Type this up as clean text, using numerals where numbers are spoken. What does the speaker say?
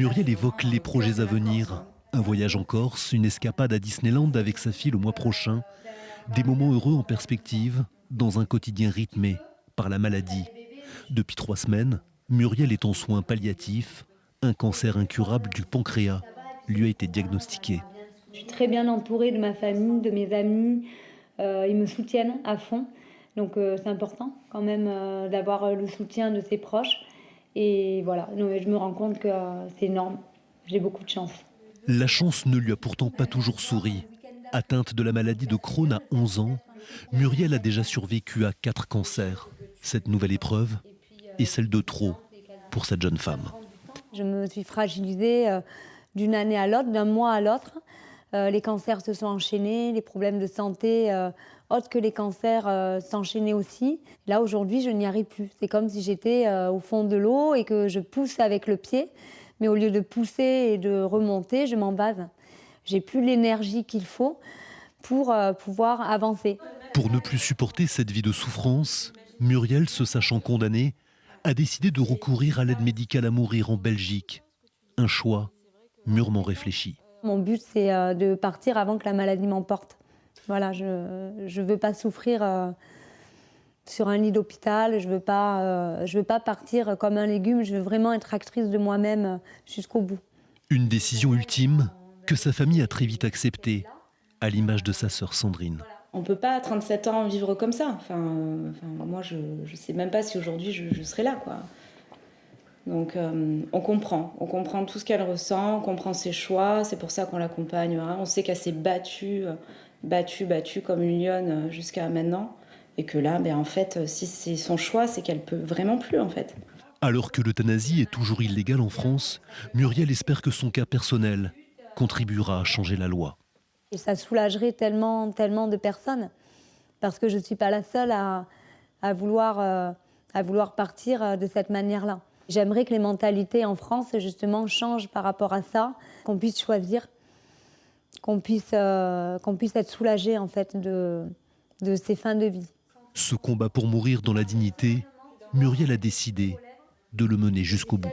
Muriel évoque les projets à venir. Un voyage en Corse, une escapade à Disneyland avec sa fille le mois prochain. Des moments heureux en perspective, dans un quotidien rythmé par la maladie. Depuis 3 semaines, Muriel est en soins palliatifs. Un cancer incurable du pancréas lui a été diagnostiqué. Je suis très bien entourée de ma famille, de mes amis. Ils me soutiennent à fond. Donc c'est important quand même d'avoir le soutien de ses proches. Et voilà, je me rends compte que c'est énorme. J'ai beaucoup de chance. La chance ne lui a pourtant pas toujours souri. Atteinte de la maladie de Crohn à 11 ans, Muriel a déjà survécu à 4 cancers. Cette nouvelle épreuve est celle de trop pour cette jeune femme. Je me suis fragilisée d'une année à l'autre, d'un mois à l'autre. Les cancers se sont enchaînés, les problèmes de santé autres que les cancers s'enchaînaient aussi. Là, aujourd'hui, je n'y arrive plus. C'est comme si j'étais au fond de l'eau et que je pousse avec le pied. Mais au lieu de pousser et de remonter, je m'envase. J'ai plus l'énergie qu'il faut pour pouvoir avancer. Pour ne plus supporter cette vie de souffrance, Muriel, se sachant condamnée, a décidé de recourir à l'aide médicale à mourir en Belgique. Un choix mûrement réfléchi. Mon but, c'est de partir avant que la maladie m'emporte. Voilà, je ne veux pas souffrir sur un lit d'hôpital, je veux pas partir comme un légume, je veux vraiment être actrice de moi-même jusqu'au bout. Une décision ultime que sa famille a très vite acceptée, à l'image de sa sœur Sandrine. On ne peut pas à 37 ans vivre comme ça. Moi, je ne sais même pas si aujourd'hui je serai là, quoi. Donc on comprend tout ce qu'elle ressent, on comprend ses choix, c'est pour ça qu'on l'accompagnera. On sait qu'elle s'est battue comme une lionne jusqu'à maintenant. Et que là, en fait, si c'est son choix, c'est qu'elle peut vraiment plus, en fait. Alors que l'euthanasie est toujours illégale en France, Muriel espère que son cas personnel contribuera à changer la loi. Et ça soulagerait tellement de personnes, parce que je ne suis pas la seule à vouloir partir de cette manière-là. J'aimerais que les mentalités en France, justement, changent par rapport à ça, qu'on puisse choisir, qu'on puisse être soulagé, en fait, de ces fins de vie. Ce combat pour mourir dans la dignité, Muriel a décidé de le mener jusqu'au bout.